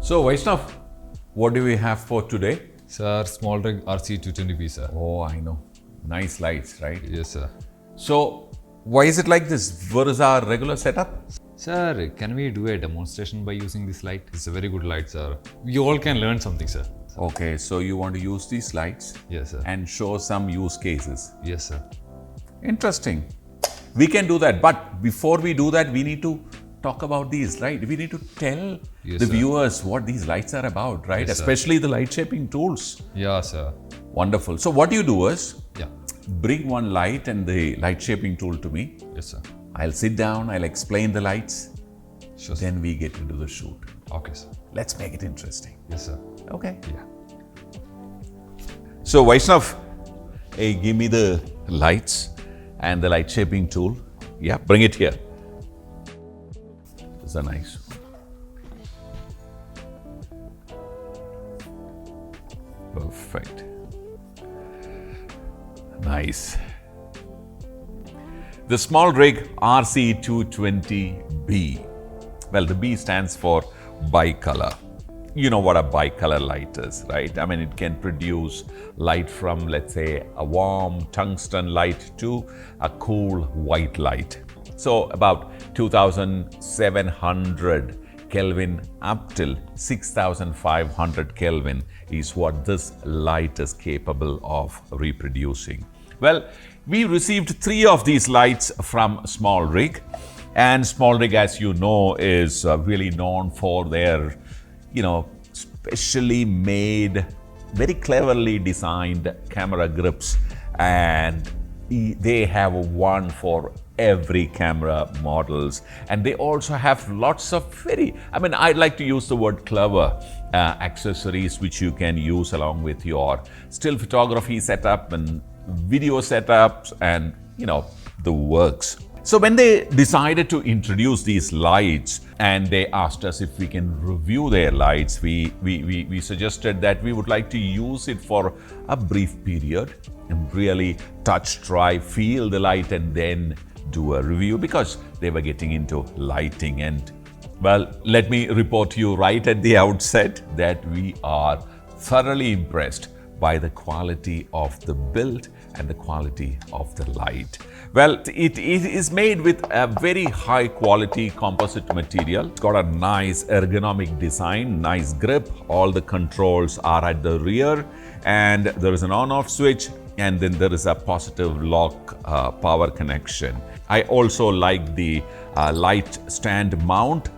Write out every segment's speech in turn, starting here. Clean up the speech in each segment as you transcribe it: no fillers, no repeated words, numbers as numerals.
So Vaishnav, what do we have for today? Sir, SmallRig RC220Bi, sir. Oh, I know. Nice lights, right? Yes, sir. So why is it like this? What is our regular setup? Sir, can we do a demonstration by using this light? It's a very good light, sir. You all can learn something, sir. Okay, so you want to use these lights Yes, sir. and show some use cases. Yes, sir. Interesting. We can do that, but before we do that, we need to talk about these, right? We need to tell Yes, the sir. viewers what these lights are about, right? Yes, sir. Especially the light shaping tools. Yeah, sir. Wonderful. So what you do is Yeah. bring one light and the light shaping tool to me. Yes, sir. I'll sit down, I'll explain the lights, Sure, sir. then we get into the shoot. Okay, sir. Let's make it interesting. Yes, sir. Okay. Yeah. So Vaishnav, hey, give me the lights and the light shaping tool. Yeah, bring it here. This is a nice one. Perfect. Nice. The SmallRig RC220Bi. Well, the B stands for bicolor. You know what a bicolor light is, right? I mean, it can produce light from, let's say, a warm tungsten light to a cool white light. So about 2700 Kelvin up till 6500 Kelvin is what this light is capable of reproducing. Well, we received 3 of these lights from SmallRig, and SmallRig, as you know, is really known for their specially made, very cleverly designed camera grips, and they have one for every camera models, and they also have lots of I'd like to use the word clever accessories which you can use along with your still photography setup and video setups and the works. So when they decided to introduce these lights and they asked us if we can review their lights, we suggested that we would like to use it for a brief period and really touch, try, feel the light and then do a review, because they were getting into lighting. And well, let me report to you right at the outset that we are thoroughly impressed by the quality of the build and the quality of the light. Well, it is made with a very high quality composite material. It's got a nice ergonomic design, nice grip. All the controls are at the rear, and there is an on-off switch, and then there is a positive lock power connection. I also like the light stand mount.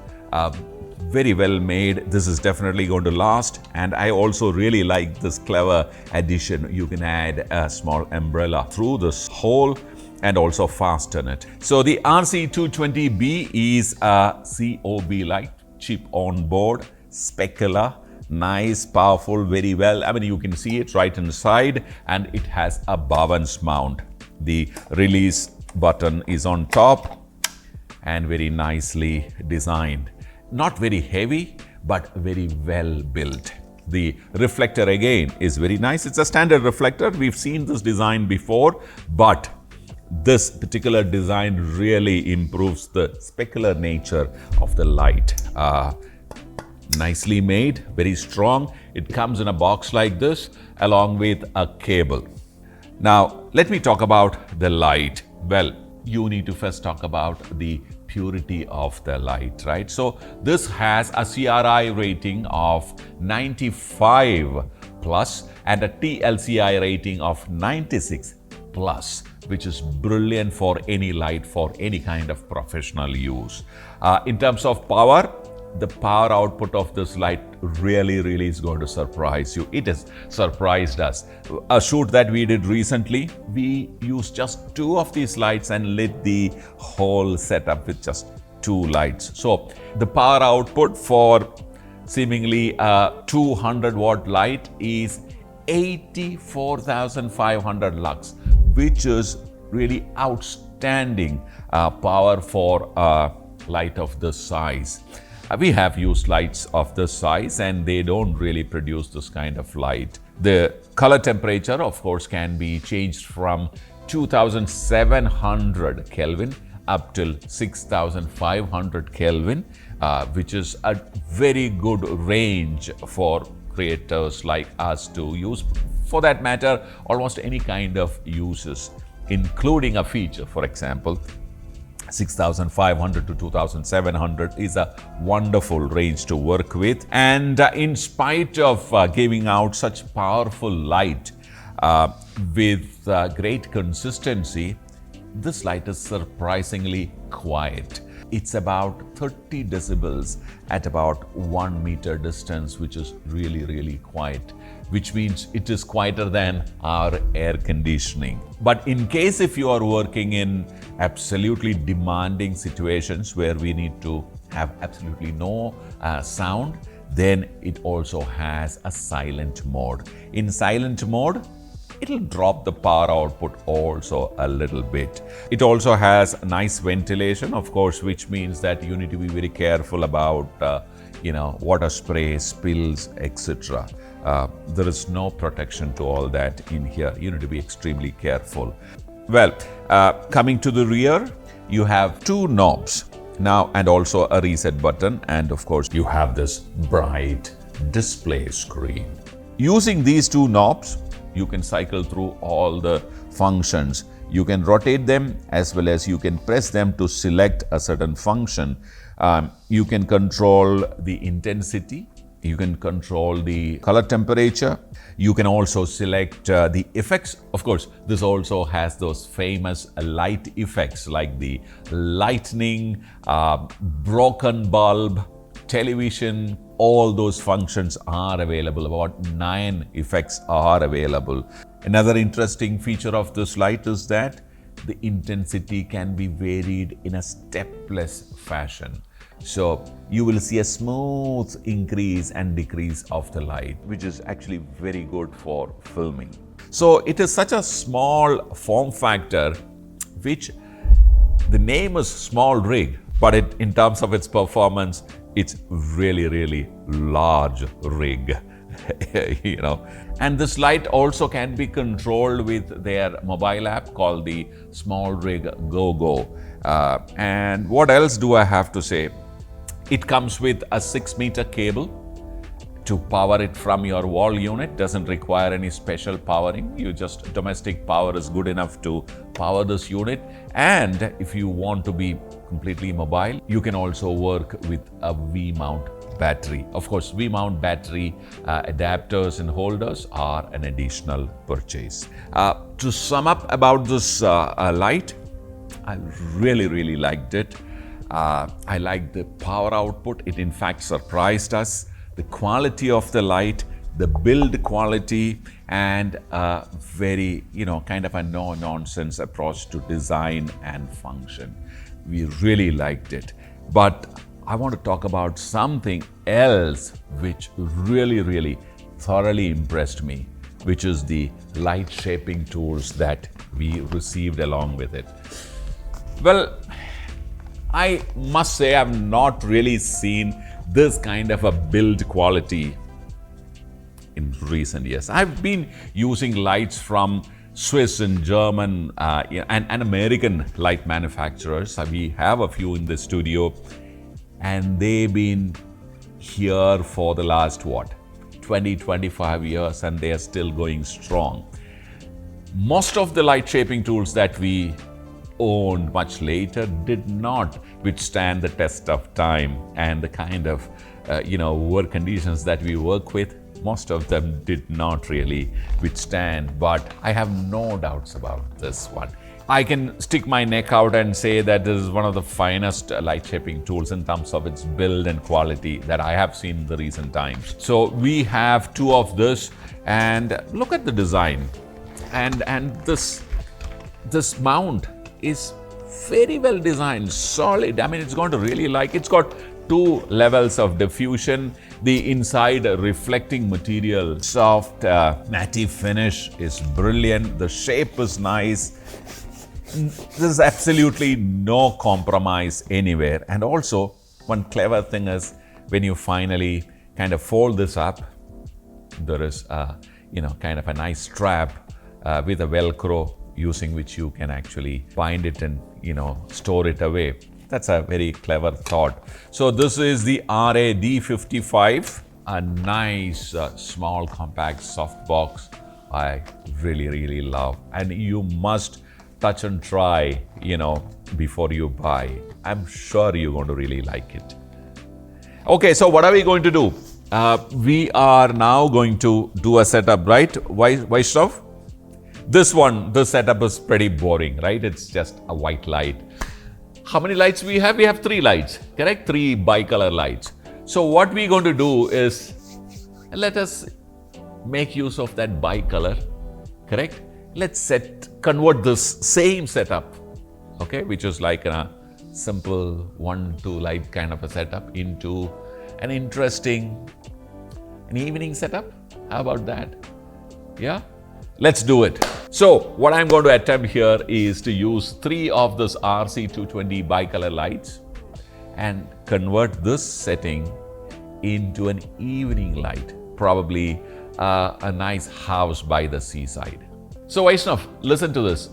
Very well made. This is definitely going to last, and I also really like this clever addition. You can add a small umbrella through this hole and also fasten it. So the RC220Bi is a CoB light, chip on board, specular, nice, powerful, very well. I mean, you can see it right inside, and it has a bounce mount. The release button is on top and very nicely designed. Not very heavy, but very well built. The reflector again is very nice. It's a standard reflector. We've seen this design before, but this particular design really improves the specular nature of the light. Nicely made, very strong. It comes in a box like this along with a cable. Now, let me talk about the light. Well, you need to first talk about the purity of the light, right? So this has a CRI rating of 95 plus and a TLCI rating of 96 plus, which is brilliant for any light for any kind of professional use. In terms of power, the power output of this light really is going to surprise you. It has surprised us. A shoot that we did recently, we used just 2 of these lights and lit the whole setup with just 2 lights. So the power output for seemingly a 200 watt light is 84,500 lux, which is really outstanding power for a light of this size. We have used lights of this size and they don't really produce this kind of light. The color temperature, of course, can be changed from 2700 Kelvin up till 6500 Kelvin, which is a very good range for creators like us to use. For that matter, almost any kind of uses, including a feature. For example, 6500 to 2700 is a wonderful range to work with. And in spite of giving out such powerful light with great consistency, this light is surprisingly quiet. It's about 30 decibels at about 1 meter distance, which is really quiet, which means it is quieter than our air conditioning. But in case if you are working in absolutely demanding situations where we need to have absolutely no sound, then it also has a silent mode. In silent mode, it'll drop the power output also a little bit. It also has nice ventilation, of course, which means that you need to be very careful about water spray, spills, etc. There is no protection to all that in here. You need to be extremely careful. Well, coming to the rear, you have two knobs now and also a reset button, and of course you have this bright display screen. Using these two knobs, you can cycle through all the functions. You can rotate them as well as you can press them to select a certain function. You can control the intensity. You can control the color temperature. You can also select the effects. Of course, this also has those famous light effects like the lightning, broken bulb, television. All those functions are available. About 9 effects are available. Another interesting feature of this light is that the intensity can be varied in a stepless fashion. So you will see a smooth increase and decrease of the light, which is actually very good for filming. So it is such a small form factor, which the name is SmallRig, but in terms of its performance, it's really large rig. And this light also can be controlled with their mobile app called the SmallRig Go. And what else do I have to say? It comes with a 6-meter cable to power it from your wall unit. Doesn't require any special powering. Domestic power is good enough to power this unit. And if you want to be completely mobile, you can also work with a V-mount battery. Of course, V-mount battery adapters and holders are an additional purchase. To sum up about this light, I really liked it. I liked the power output. It in fact surprised us. The quality of the light, the build quality, and a very, kind of a no-nonsense approach to design and function. We really liked it. But I want to talk about something else which really thoroughly impressed me, which is the light shaping tools that we received along with it. Well, I must say I've not really seen this kind of a build quality in recent years. I've been using lights from Swiss and German and American light manufacturers. We have a few in the studio, and they've been here for the last 20-25 years, and they are still going strong. Most of the light shaping tools that we owned much later did not withstand the test of time and the kind of work conditions that we work with. Most of them did not really withstand, but I have no doubts about this one. I can stick my neck out and say that this is one of the finest light shaping tools in terms of its build and quality that I have seen in the recent times. So we have 2 of this, and look at the design, and this mount is very well designed, solid. I mean, it's going to really it's got 2 levels of diffusion. The inside reflecting material, soft matte finish is brilliant. The shape is nice. There's absolutely no compromise anywhere. And also, one clever thing is when you finally kind of fold this up, there is kind of a nice strap with a Velcro using which you can actually bind it and, store it away. That's a very clever thought. So this is the RAD55, a nice small compact soft box I really love, and you must touch and try, before you buy. I'm sure you're going to really like it. Okay, so what are we going to do? We are now going to do a setup, right, Vaishnav? This setup is pretty boring, right? It's just a white light. How many lights we have? We have 3 lights, correct? 3 bicolor lights. So what we're going to do is, let us make use of that bicolor, correct? Let's convert this same setup, okay, which is like a simple 1-2 light kind of a setup into an interesting evening setup. How about that? Yeah, let's do it. So what I'm going to attempt here is to use 3 of this RC220 bicolor lights and convert this setting into an evening light, probably a nice house by the seaside. So Vaishnav, listen to this.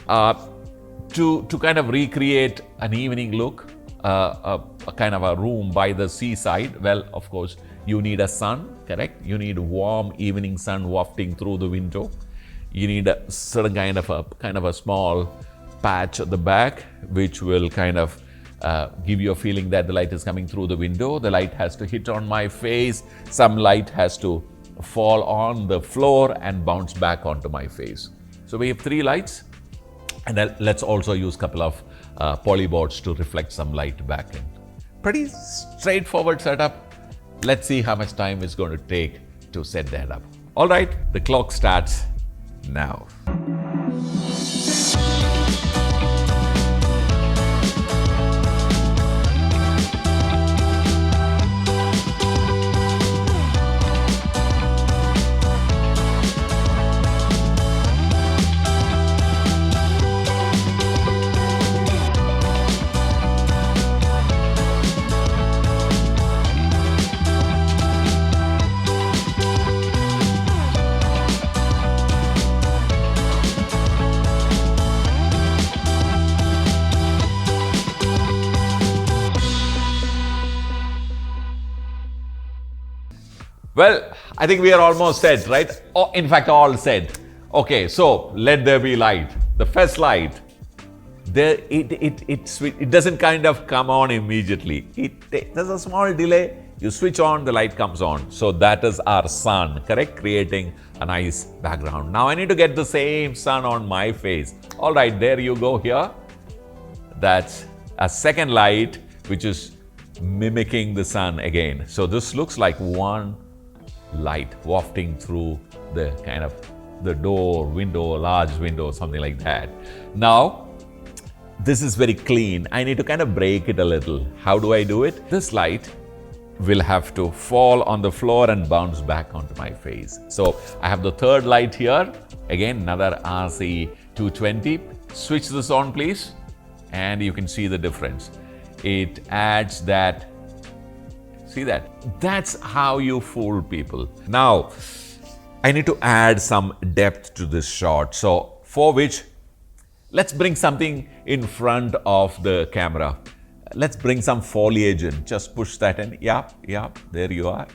To kind of recreate an evening look, a kind of a room by the seaside, well, of course, you need a sun, correct? You need warm evening sun wafting through the window. You need a certain kind of a small patch at the back, which will kind of give you a feeling that the light is coming through the window. The light has to hit on my face. Some light has to fall on the floor and bounce back onto my face. So we have 3 lights, and let's also use a couple of polyboards to reflect some light back in. Pretty straightforward setup. Let's see how much time it's going to take to set that up. All right, the clock starts now. Well, I think we are almost set, right? Oh, in fact, all set. Okay, so let there be light. The first light, it doesn't kind of come on immediately. There's a small delay. You switch on, the light comes on. So that is our sun, correct? Creating a nice background. Now I need to get the same sun on my face. All right, there you go here. That's a second light, which is mimicking the sun again. So this looks like one light wafting through the kind of the door, window, large window, something like that. Now, this is very clean. I need to kind of break it a little. How do I do it? This light will have to fall on the floor and bounce back onto my face. So I have the third light here. Again, another RC220. Switch this on, please. And you can see the difference. It adds that. See that? That's how you fool people. Now, I need to add some depth to this shot. So for which, let's bring something in front of the camera. Let's bring some foliage in. Just push that in. Yeah, there you are.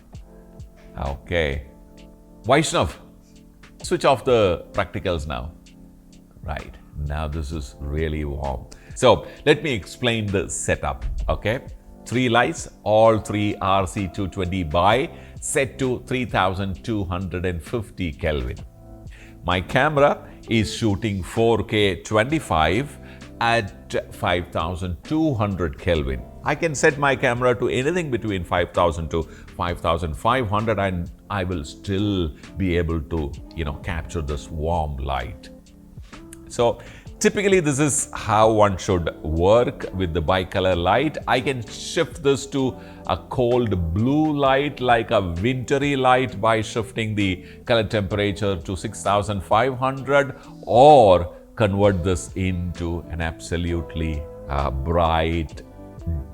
Okay. Vaishnav, switch off the practicals now. Right. Now this is really warm. So let me explain the setup. Okay. 3 lights, all 3 RC220Bi, set to 3250 Kelvin. My camera is shooting 4K 25 at 5200 Kelvin. I can set my camera to anything between 5000 to 5500 and I will still be able to, capture this warm light. So typically, this is how one should work with the bicolor light. I can shift this to a cold blue light, like a wintry light, by shifting the color temperature to 6500, or convert this into an absolutely bright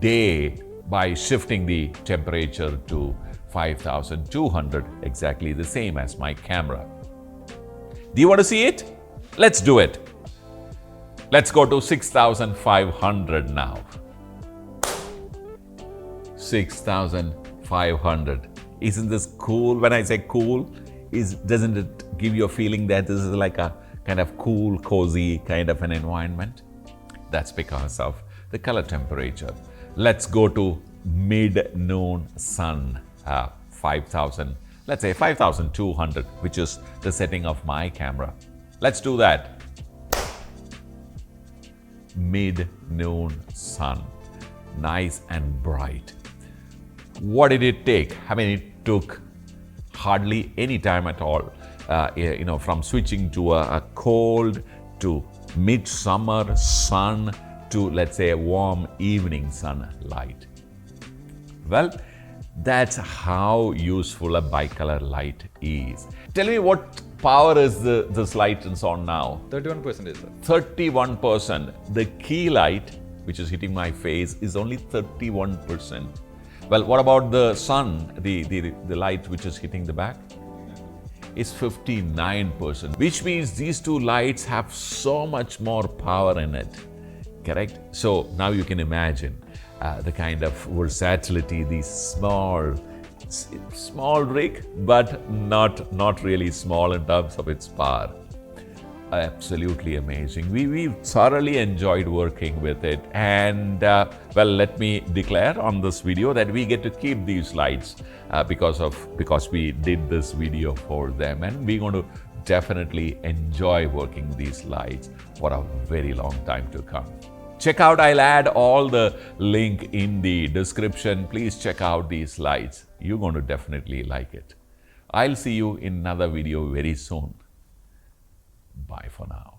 day by shifting the temperature to 5200, exactly the same as my camera. Do you want to see it? Let's do it. Let's go to 6,500 now. 6,500. Isn't this cool? When I say cool, doesn't it give you a feeling that this is like a kind of cool, cozy kind of an environment? That's because of the color temperature. Let's go to mid-noon sun, 5,000, let's say 5,200, which is the setting of my camera. Let's do that. Mid-noon sun, nice and bright. What did it take? I mean, it took hardly any time at all, from switching to a cold to midsummer sun to, let's say, a warm evening sunlight. Well, that's how useful a bicolor light is. Tell me what power is this light is on now? 31%, sir. 31%. The key light, which is hitting my face, is only 31%. Well, what about the sun, the light which is hitting the back? It's 59%, which means these two lights have so much more power in it, correct? So now you can imagine the kind of versatility these small rig, but not really small in terms of its power. Absolutely amazing. We've thoroughly enjoyed working with it, and well, let me declare on this video that we get to keep these lights because we did this video for them, and we're going to definitely enjoy working these lights for a very long time to come. Check out, I'll add all the link in the description. Please check out these lights. You're going to definitely like it. I'll see you in another video very soon. Bye for now.